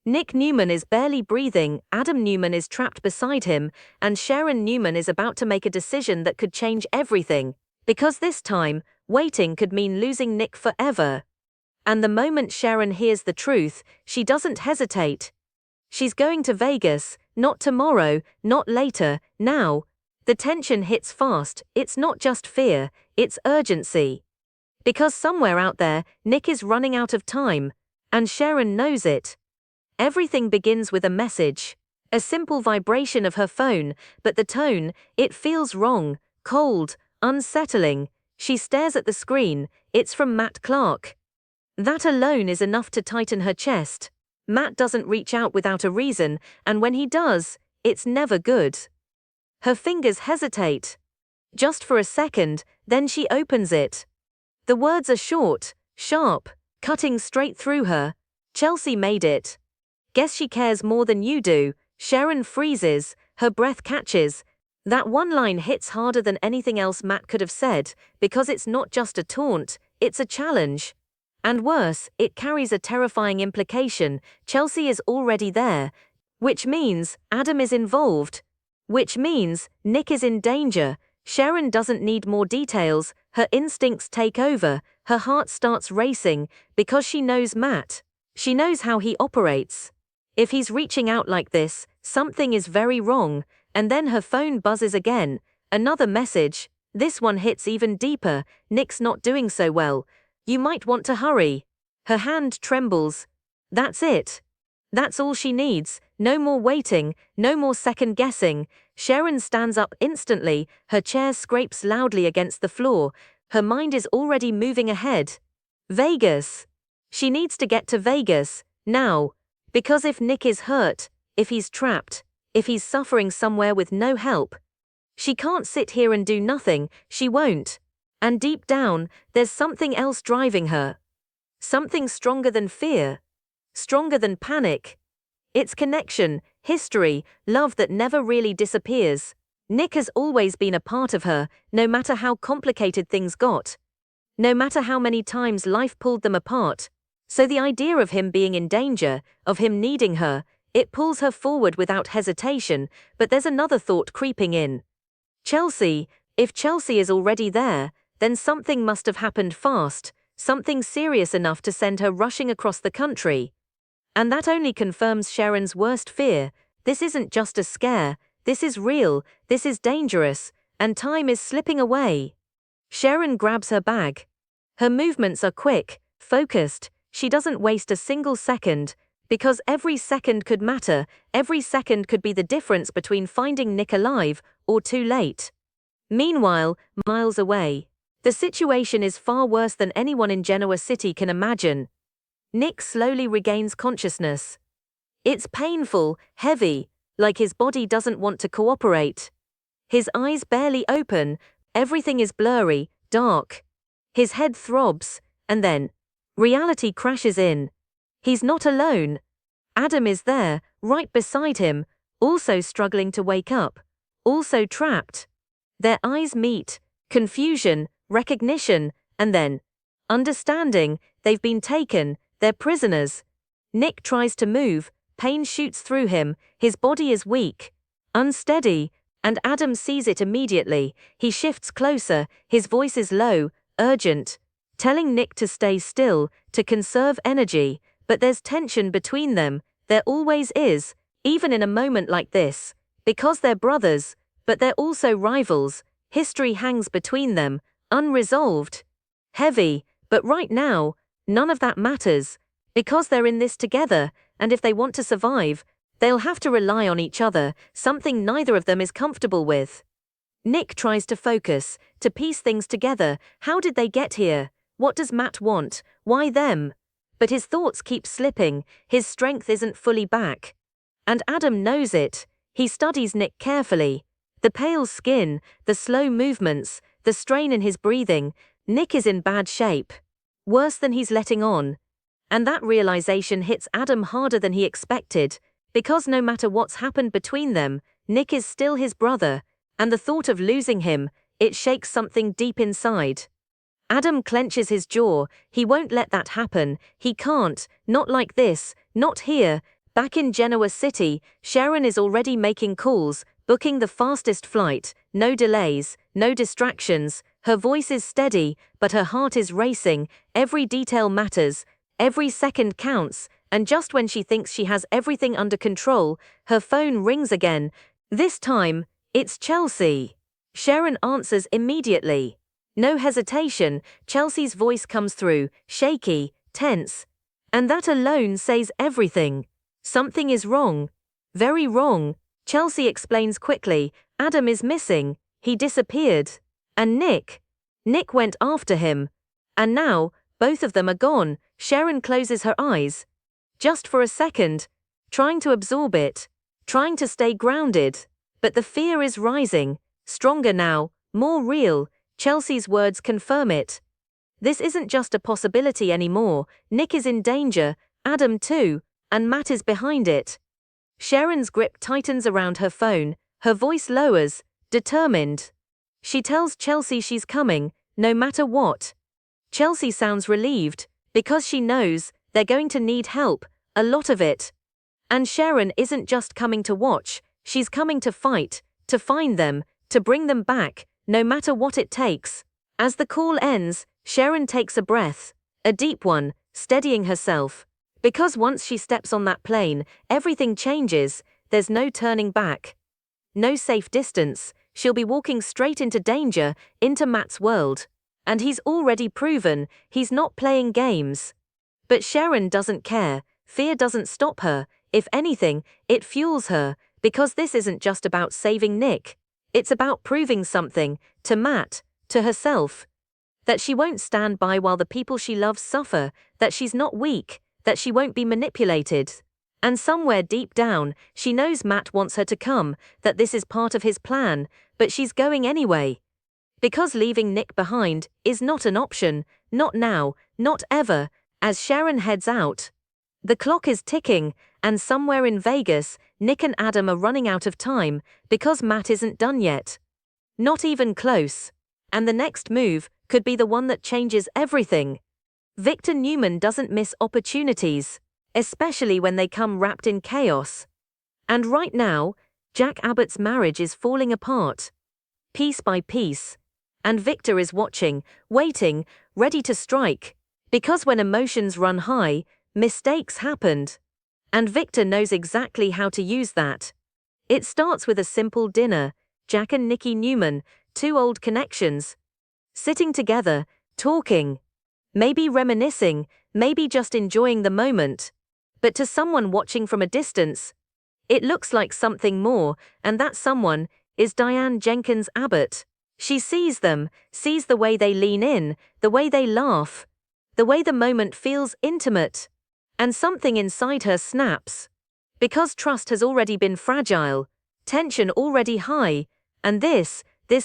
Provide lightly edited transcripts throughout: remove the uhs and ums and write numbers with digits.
Nick Newman is barely breathing, Adam Newman is trapped beside him, and Sharon Newman is about to make a decision that could change everything. Because this time, waiting could mean losing Nick forever. And the moment Sharon hears the truth, she doesn't hesitate. She's going to Vegas, not tomorrow, not later, now. The tension hits fast, it's not just fear, it's urgency. Because somewhere out there, Nick is running out of time. And Sharon knows it. Everything begins with a message. A simple vibration of her phone, but the tone, it feels wrong, cold, unsettling. She stares at the screen, it's from Matt Clark. That alone is enough to tighten her chest. Matt doesn't reach out without a reason, and when he does, it's never good. Her fingers hesitate. Just for a second, then she opens it. The words are short, sharp, cutting straight through her. Chelsea made it. Guess she cares more than you do. Sharon freezes, her breath catches. That one line hits harder than anything else Matt could have said, because it's not just a taunt, it's a challenge. And worse, it carries a terrifying implication. Chelsea is already there. Which means Adam is involved. Which means Nick is in danger. Sharon doesn't need more details, her instincts take over, her heart starts racing, because she knows Matt. She knows how he operates. If he's reaching out like this, something is very wrong, and then her phone buzzes again. Another message. This one hits even deeper. Nick's not doing so well. You might want to hurry. Her hand trembles. That's it. That's all she needs. No more waiting, no more second guessing. Sharon stands up instantly, her chair scrapes loudly against the floor. Her mind is already moving ahead. Vegas. She needs to get to Vegas, now. Because if Nick is hurt, if he's trapped, if he's suffering somewhere with no help, she can't sit here and do nothing, she won't. And deep down, there's something else driving her. Something stronger than fear. Stronger than panic. It's connection, history, love that never really disappears. Nick has always been a part of her, no matter how complicated things got. No matter how many times life pulled them apart. So the idea of him being in danger, of him needing her, it pulls her forward without hesitation, but there's another thought creeping in. Chelsea, if Chelsea is already there, then something must have happened fast, something serious enough to send her rushing across the country. And that only confirms Sharon's worst fear. This isn't just a scare, this is real, this is dangerous, and time is slipping away. Sharon grabs her bag. Her movements are quick, focused. She doesn't waste a single second, because every second could matter, every second could be the difference between finding Nick alive or too late. Meanwhile, miles away, the situation is far worse than anyone in Genoa City can imagine. Nick slowly regains consciousness. It's painful, heavy, like his body doesn't want to cooperate. His eyes barely open, everything is blurry, dark. His head throbs, and then reality crashes in. He's not alone. Adam is there, right beside him, also struggling to wake up, also trapped. Their eyes meet, confusion, recognition, and then understanding. They've been taken, they're prisoners. Nick tries to move, pain shoots through him, his body is weak, unsteady, and Adam sees it immediately. He shifts closer, his voice is low, urgent, telling Nick to stay still, to conserve energy, but there's tension between them, there always is, even in a moment like this, because they're brothers, but they're also rivals. History hangs between them, unresolved, heavy, but right now, none of that matters, because they're in this together, and if they want to survive, they'll have to rely on each other, something neither of them is comfortable with. Nick tries to focus, to piece things together. How did they get here? What does Matt want? Why them? But his thoughts keep slipping, his strength isn't fully back. And Adam knows it. He studies Nick carefully. The pale skin, the slow movements, the strain in his breathing. Nick is in bad shape. Worse than he's letting on. And that realization hits Adam harder than he expected, because no matter what's happened between them, Nick is still his brother, and the thought of losing him, it shakes something deep inside. Adam clenches his jaw. He won't let that happen. He can't, not like this, not here, Back in Genoa City, Sharon is already making calls, booking the fastest flight, no delays, no distractions. Her voice is steady, but her heart is racing. Every detail matters, every second counts, and just when she thinks she has everything under control, her phone rings again. This time, it's Chelsea. Sharon answers immediately. No hesitation, Chelsea's voice comes through, shaky, tense. And that alone says everything. Something is wrong. Very wrong. Chelsea explains quickly, Adam is missing, he disappeared. And Nick went after him. And now, both of them are gone. Sharon closes her eyes. Just for a second. Trying to absorb it. Trying to stay grounded. But the fear is rising. Stronger now, more real. Chelsea's words confirm it. This isn't just a possibility anymore. Nick is in danger, Adam too, and Matt is behind it. Sharon's grip tightens around her phone, her voice lowers, determined. She tells Chelsea she's coming, no matter what. Chelsea sounds relieved, because she knows they're going to need help, a lot of it. And Sharon isn't just coming to watch, she's coming to fight, to find them, to bring them back, no matter what it takes. As the call ends, Sharon takes a breath, a deep one, steadying herself. Because once she steps on that plane, everything changes, there's no turning back. No safe distance, she'll be walking straight into danger, into Matt's world. And he's already proven, he's not playing games. But Sharon doesn't care, fear doesn't stop her, if anything, it fuels her, because this isn't just about saving Nick. It's about proving something, to Matt, to herself. That she won't stand by while the people she loves suffer, that she's not weak, that she won't be manipulated. And somewhere deep down, she knows Matt wants her to come, that this is part of his plan, but she's going anyway. Because leaving Nick behind is not an option, not now, not ever. As Sharon heads out, the clock is ticking, and somewhere in Vegas, Nick and Adam are running out of time, because Matt isn't done yet. Not even close. And the next move could be the one that changes everything. Victor Newman doesn't miss opportunities, especially when they come wrapped in chaos. And right now, Jack Abbott's marriage is falling apart, piece by piece. And Victor is watching, waiting, ready to strike. Because when emotions run high, mistakes happened. And Victor knows exactly how to use that. It starts with a simple dinner, Jack and Nicky Newman, two old connections. Sitting together, talking. Maybe reminiscing, maybe just enjoying the moment. But to someone watching from a distance, it looks like something more, and that someone is Diane Jenkins Abbott. She sees them, sees the way they lean in, the way they laugh, the way the moment feels intimate. And something inside her snaps. Because trust has already been fragile, tension already high, and this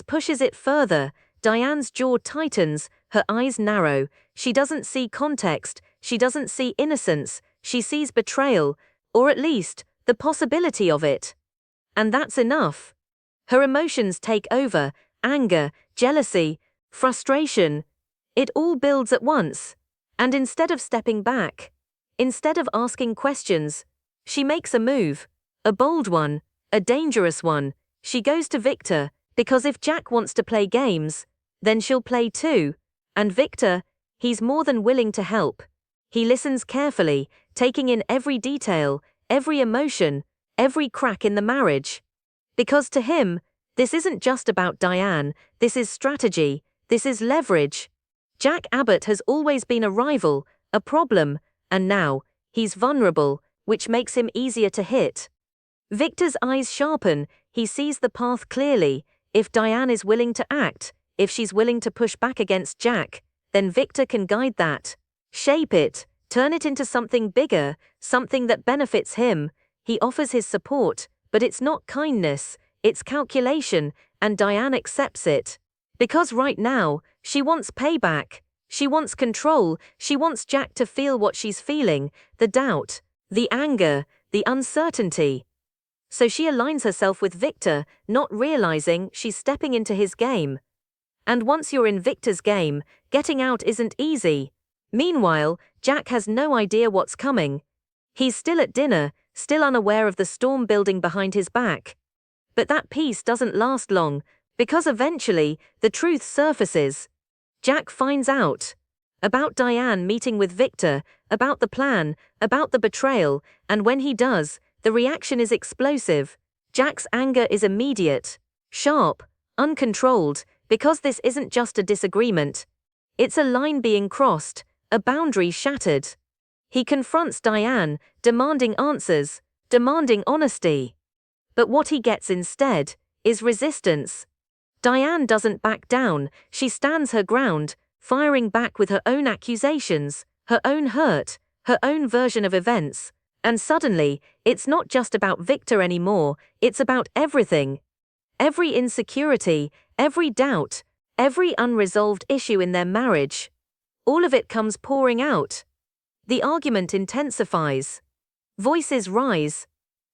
pushes it further. Diane's jaw tightens, her eyes narrow. She doesn't see context, she doesn't see innocence, she sees betrayal, or at least, the possibility of it. And that's enough. Her emotions take over, anger, jealousy, frustration. It all builds at once. And instead of stepping back, instead of asking questions, she makes a move. A bold one, a dangerous one. She goes to Victor, because if Jack wants to play games, then she'll play too. And Victor, he's more than willing to help. He listens carefully, taking in every detail, every emotion, every crack in the marriage. Because to him, this isn't just about Diane, this is strategy, this is leverage. Jack Abbott has always been a rival, a problem, and now, he's vulnerable, which makes him easier to hit. Victor's eyes sharpen, he sees the path clearly. If Diane is willing to act, if she's willing to push back against Jack, then Victor can guide that. Shape it, turn it into something bigger, something that benefits him. He offers his support, but it's not kindness, it's calculation, and Diane accepts it. Because right now, she wants payback. She wants control, she wants Jack to feel what she's feeling, the doubt, the anger, the uncertainty. So she aligns herself with Victor, not realizing she's stepping into his game. And once you're in Victor's game, getting out isn't easy. Meanwhile, Jack has no idea what's coming. He's still at dinner, still unaware of the storm building behind his back. But that peace doesn't last long, because eventually, the truth surfaces. Jack finds out about Diane meeting with Victor, about the plan, about the betrayal, and when he does, the reaction is explosive. Jack's anger is immediate, sharp, uncontrolled, because this isn't just a disagreement. It's a line being crossed, a boundary shattered. He confronts Diane, demanding answers, demanding honesty. But what he gets instead is resistance. Diane doesn't back down, she stands her ground, firing back with her own accusations, her own hurt, her own version of events. And suddenly, it's not just about Victor anymore, it's about everything. Every insecurity, every doubt, every unresolved issue in their marriage. All of it comes pouring out. The argument intensifies. Voices rise.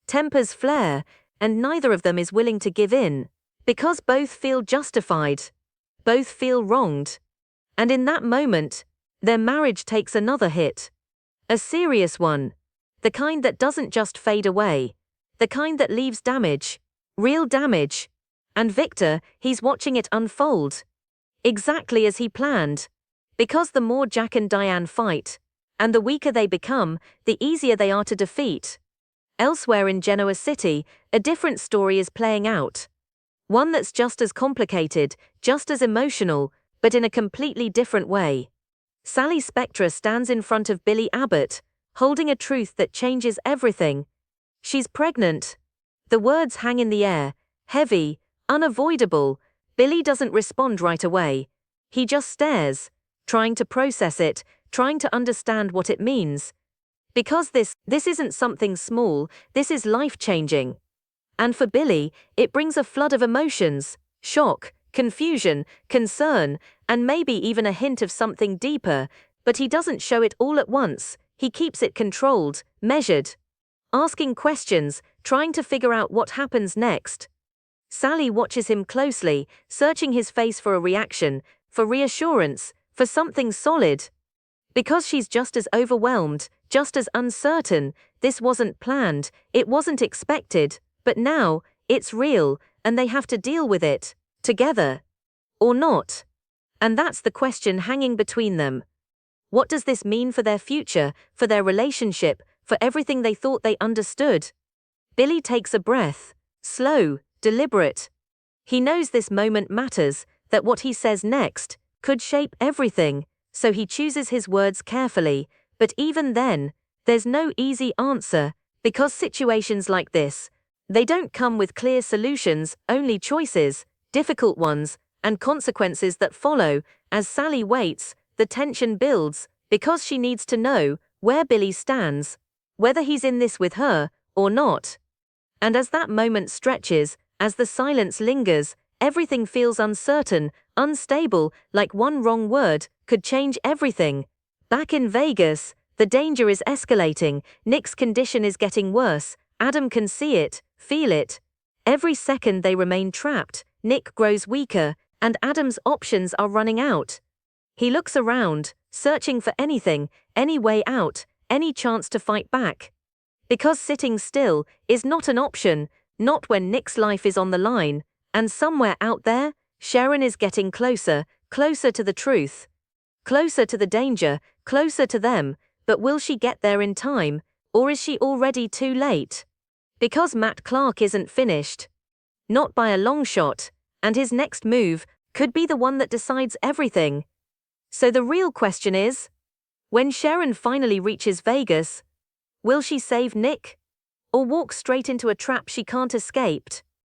Tempers flare, and neither of them is willing to give in. Because both feel justified. Both feel wronged. And in that moment, their marriage takes another hit. A serious one. The kind that doesn't just fade away. The kind that leaves damage. Real damage. And Victor, he's watching it unfold. Exactly as he planned. Because the more Jack and Diane fight, and the weaker they become, the easier they are to defeat. Elsewhere in Genoa City, a different story is playing out. One that's just as complicated, just as emotional, but in a completely different way. Sally Spectra stands in front of Billy Abbott, holding a truth that changes everything. She's pregnant. The words hang in the air, heavy, unavoidable. Billy doesn't respond right away. He just stares, trying to process it, trying to understand what it means. Because this isn't something small, this is life-changing. And for Billy, it brings a flood of emotions, shock, confusion, concern, and maybe even a hint of something deeper, but he doesn't show it all at once, he keeps it controlled, measured. Asking questions, trying to figure out what happens next. Sally watches him closely, searching his face for a reaction, for reassurance, for something solid. Because she's just as overwhelmed, just as uncertain. This wasn't planned, it wasn't expected, but now, it's real, and they have to deal with it, together. Or not. And that's the question hanging between them. What does this mean for their future, for their relationship, for everything they thought they understood? Billy takes a breath, slow, deliberate. He knows this moment matters, that what he says next could shape everything, so he chooses his words carefully, but even then, there's no easy answer, because situations like this, they don't come with clear solutions, only choices, difficult ones, and consequences that follow. As Sally waits, the tension builds, because she needs to know where Billy stands, whether he's in this with her, or not. And as that moment stretches, as the silence lingers, everything feels uncertain, unstable, like one wrong word could change everything. Back in Vegas, the danger is escalating, Nick's condition is getting worse, Adam can see it, feel it. Every second they remain trapped, Nick grows weaker, and Adam's options are running out. He looks around, searching for anything, any way out, any chance to fight back. Because sitting still is not an option, not when Nick's life is on the line, and somewhere out there, Sharon is getting closer, closer to the truth. Closer to the danger, closer to them, but will she get there in time, or is she already too late? Because Matt Clark isn't finished. Not by a long shot, and his next move could be the one that decides everything. So the real question is, when Sharon finally reaches Vegas, will she save Nick? Or walk straight into a trap she can't escape?